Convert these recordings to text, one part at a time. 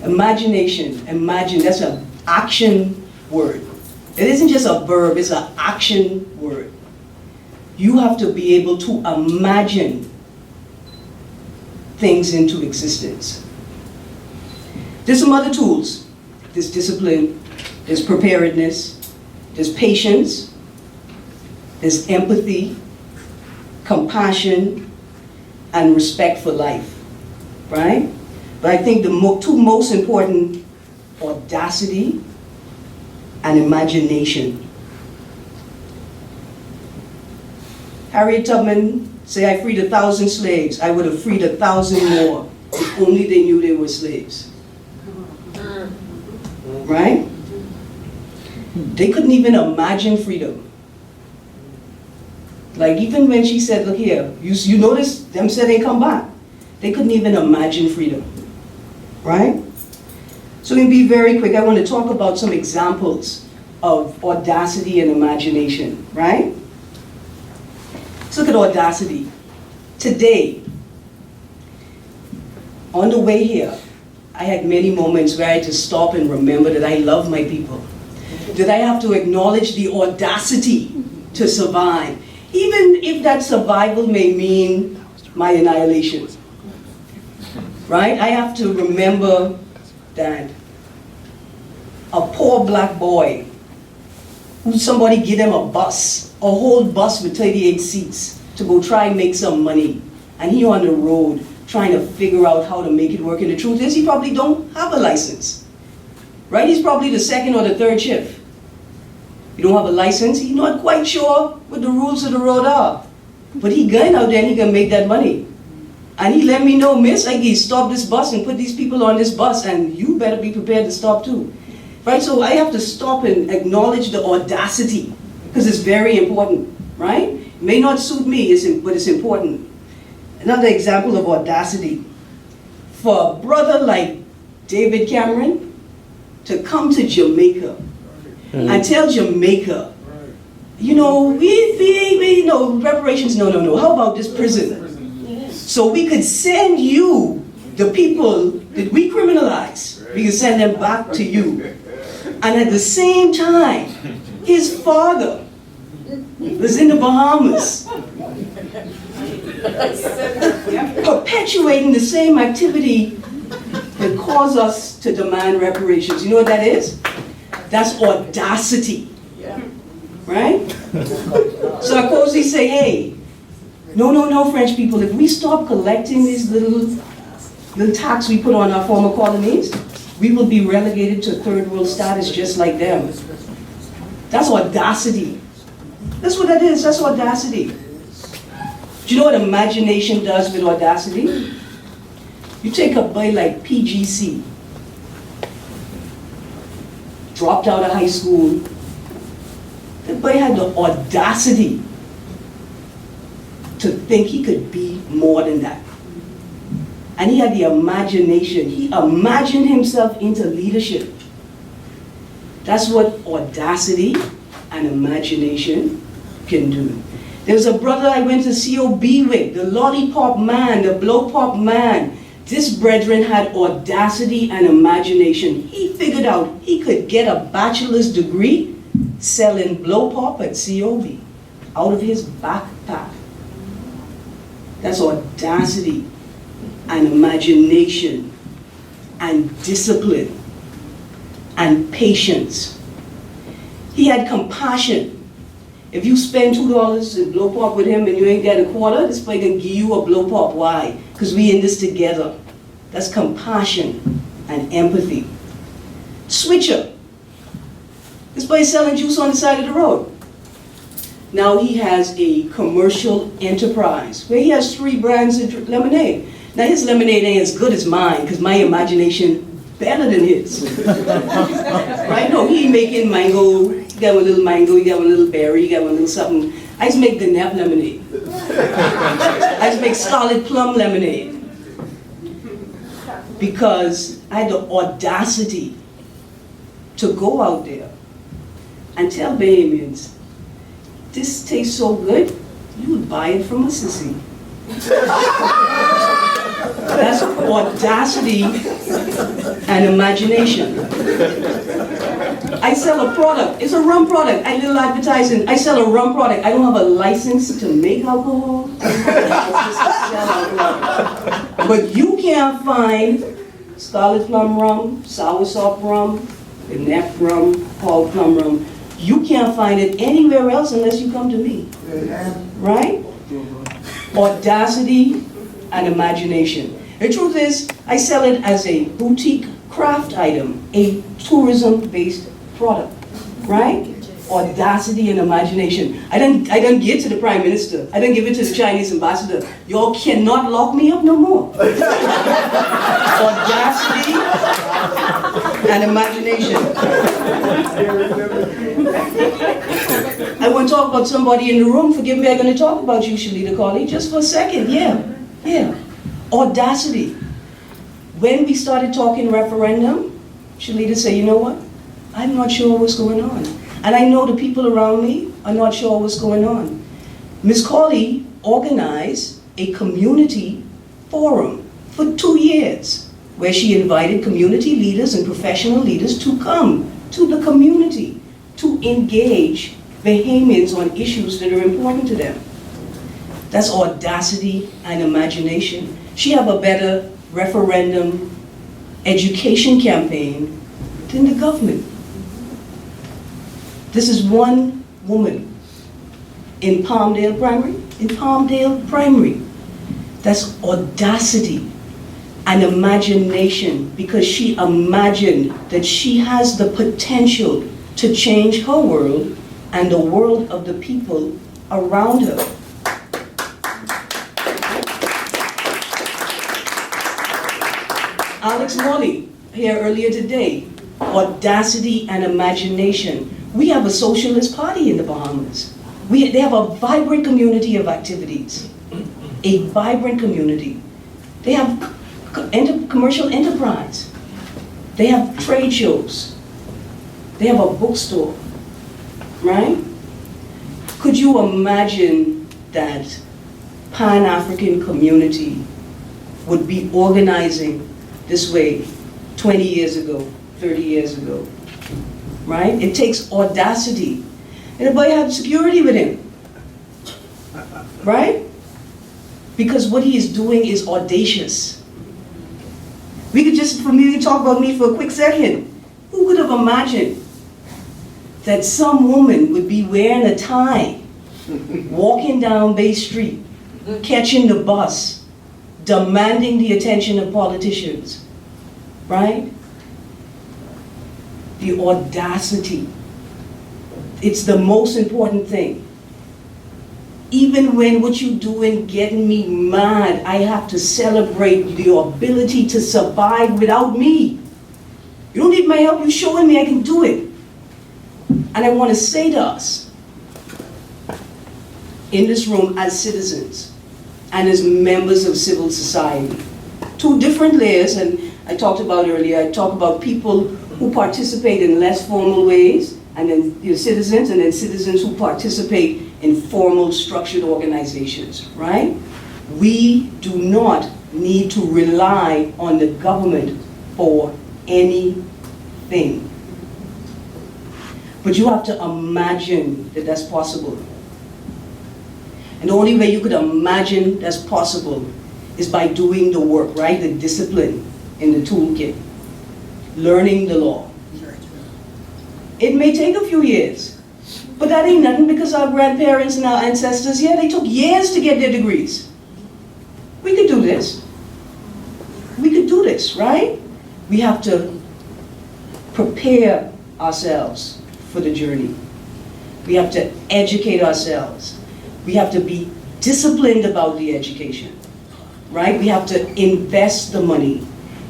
Imagination, imagine, that's an action word. It isn't just a verb, it's an action word. You have to be able to imagine things into existence. There's some other tools. There's discipline, there's preparedness, there's patience, there's empathy, compassion, and respect for life, right? But I think the two most important, audacity and imagination. Harriet Tubman say, I freed 1,000 slaves. I would have freed 1,000 more if only they knew they were slaves. Right? They couldn't even imagine freedom. Like even when she said, look here, you notice them said they come back. They couldn't even imagine freedom. Right? So I'm going to be very quick. I want to talk about some examples of audacity and imagination. Right? Let's look at audacity. Today, on the way here, I had many moments where I had to stop and remember that I love my people. That I have to acknowledge the audacity to survive, even if that survival may mean my annihilation. Right? I have to remember that a poor black boy, who somebody give them a bus, a whole bus with 38 seats, to go try and make some money, and he on the road trying to figure out how to make it work. And the truth is, he probably don't have a license. Right? He's probably the second or the third shift. You don't have a license, he's not quite sure what the rules of the road are. But he going out there and he can make that money. And he let me know, miss, I can stop this bus and put these people on this bus, and you better be prepared to stop too. Right? So I have to stop and acknowledge the audacity, because it's very important, right? It may not suit me, but it's important. Another example of audacity. For a brother like David Cameron to come to Jamaica and tell Jamaica, you know, we know reparations, no. How about this prison? So we could send you the people that we criminalize. We could send them back to you. And at the same time, his father was in the Bahamas, perpetuating the same activity that caused us to demand reparations. You know what that is? That's audacity. Right? So Sarkozy say, hey, no, French people, if we stop collecting these little tax we put on our former colonies, we will be relegated to third world status just like them. That's audacity. That's what that is, that's audacity. Do you know what imagination does with audacity? You take a boy like PGC, dropped out of high school. The boy had the audacity to think he could be more than that. And he had the imagination. He imagined himself into leadership. That's what audacity and imagination can do. There's a brother I went to COB with, the lollipop man, the blow pop man. This brethren had audacity and imagination. He figured out he could get a bachelor's degree selling blow pop at COB out of his backpack. That's audacity and imagination and discipline and patience. He had compassion. If you spend $2 in blow pop with him and you ain't get a quarter, this boy can give you a blow pop. Why? Because we in this together. That's compassion and empathy. Switcher. This boy is selling juice on the side of the road. Now he has a commercial enterprise where he has 3 brands of lemonade. Now his lemonade ain't as good as mine because my imagination better than his. Right? No, he making mango. You got one little mango, you got one little berry, you got one little something. I just make Ganap lemonade. I just make Scarlet Plum lemonade. Because I had the audacity to go out there and tell Bahamians, this tastes so good, you would buy it from a sissy. That's audacity and imagination. I sell a product. It's a rum product. I little advertising. I sell a rum product. I don't have a license to make alcohol. But you can't find Scarlet Plum rum, Soursop rum, Nep rum, Paul Plum rum. You can't find it anywhere else unless you come to me. Right? Audacity and imagination. The truth is, I sell it as a boutique craft item, a tourism-based product, right? Audacity and imagination. I didn't give it to the Prime Minister. I didn't give it to the Chinese ambassador. Y'all cannot lock me up no more. Audacity and imagination. I want to talk about somebody in the room. Forgive me, I'm going to talk about you, Shalita Carly, just for a second. Yeah. Audacity. When we started talking referendum, Shalita said, you know what? I'm not sure what's going on. And I know the people around me are not sure what's going on. Ms. Carly organized a community forum for 2 years, where she invited community leaders and professional leaders to come to the community to engage Bahamians on issues that are important to them. That's audacity and imagination. She have a better referendum education campaign than the government. This is one woman in Palmdale Primary. That's audacity and imagination, because she imagined that she has the potential to change her world and the world of the people around her. Alex Morley, here earlier today, audacity and imagination. We have a socialist party in the Bahamas. They have a vibrant community of activities. A vibrant community. They have commercial enterprise. They have trade shows. They have a bookstore, right? Could you imagine that Pan-African community would be organizing this way 20 years ago, 30 years ago, right? It takes audacity. Everybody had security with him, right? Because what he is doing is audacious. We could just, for me to talk about me for a quick second. Who could have imagined that some woman would be wearing a tie, walking down Bay Street, catching the bus, demanding the attention of politicians, right? The audacity. It's the most important thing. Even when what you're doing getting me mad, I have to celebrate your ability to survive without me. You don't need my help, you're showing me I can do it. And I want to say to us, in this room as citizens and as members of civil society, two different layers, and I talked about earlier, I talked about people who participate in less formal ways, and then citizens, and then citizens who participate in formal structured organizations, right? We do not need to rely on the government for anything. But you have to imagine that that's possible. And the only way you could imagine that's possible is by doing the work, right? The discipline in the toolkit. Learning the law. It may take a few years, but that ain't nothing, because our grandparents and our ancestors, they took years to get their degrees. We could do this. We could do this, right? We have to prepare ourselves for the journey. We have to educate ourselves. We have to be disciplined about the education, right? We have to invest the money,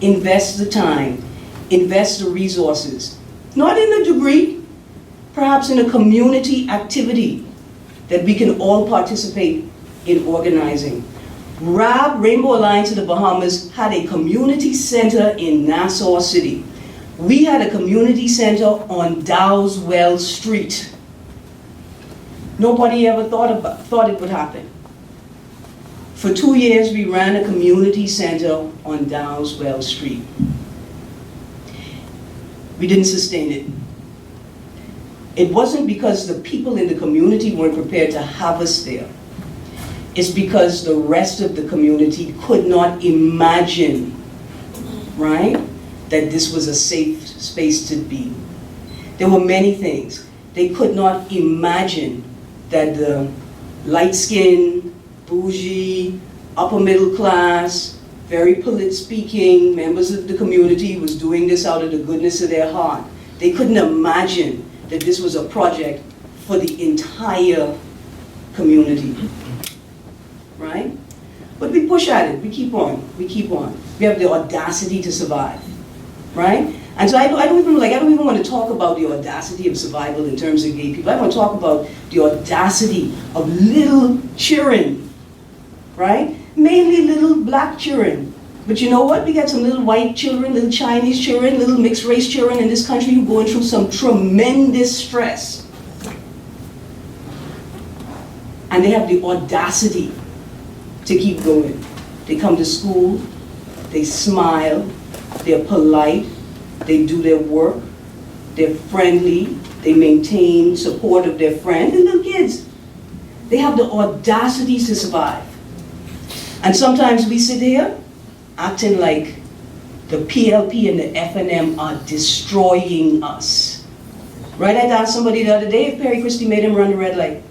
invest the time, invest the resources. Not in a degree, perhaps in a community activity that we can all participate in organizing. RAB, Rainbow Alliance of the Bahamas, had a community center in Nassau City. We had a community center on Dowswell Street. Nobody ever thought it would happen. For 2 years, we ran a community center on Dowswell Street. We didn't sustain it. It wasn't because the people in the community weren't prepared to have us there. It's because the rest of the community could not imagine, right, that this was a safe space to be. There were many things. They could not imagine that the light-skinned, bougie, upper middle class, very polite speaking members of the community was doing this out of the goodness of their heart. They couldn't imagine that this was a project for the entire community, right? But we push at it, we keep on. We have the audacity to survive, right? And so I don't even want to talk about the audacity of survival in terms of gay people. I want to talk about the audacity of little children, right? Mainly little black children. But you know what? We got some little white children, little Chinese children, little mixed race children in this country who are going through some tremendous stress. And they have the audacity to keep going. They come to school, they smile, they're polite, they do their work, they're friendly, they maintain support of their friends, and little kids. They have the audacity to survive. And sometimes we sit here acting like the PLP and the FNM are destroying us. Right? I asked somebody the other day if Perry Christie made him run the red light.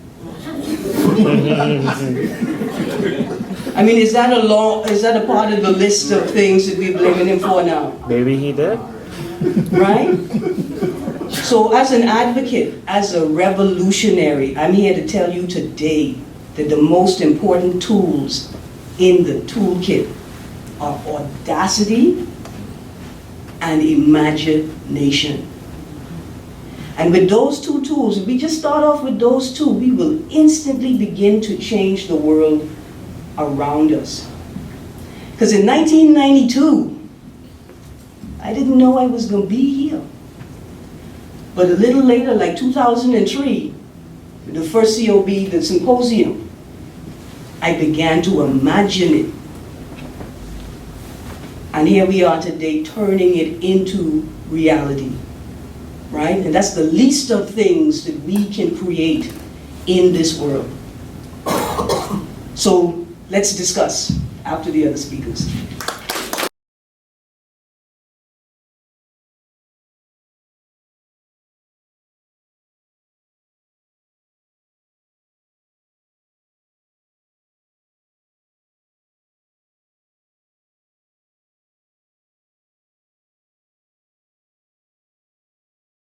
I mean, is that a part of the list of things that we're blaming him for now? Maybe he did. Right? So as an advocate, as a revolutionary, I'm here to tell you today that the most important tools in the toolkit are audacity and imagination. And with those two tools, if we just start off with those two, we will instantly begin to change the world around us. Because in 1992, I didn't know I was going to be here. But a little later, like 2003, the first COB, the symposium, I began to imagine it. And here we are today, turning it into reality, right? And that's the least of things that we can create in this world. So let's discuss after the other speakers.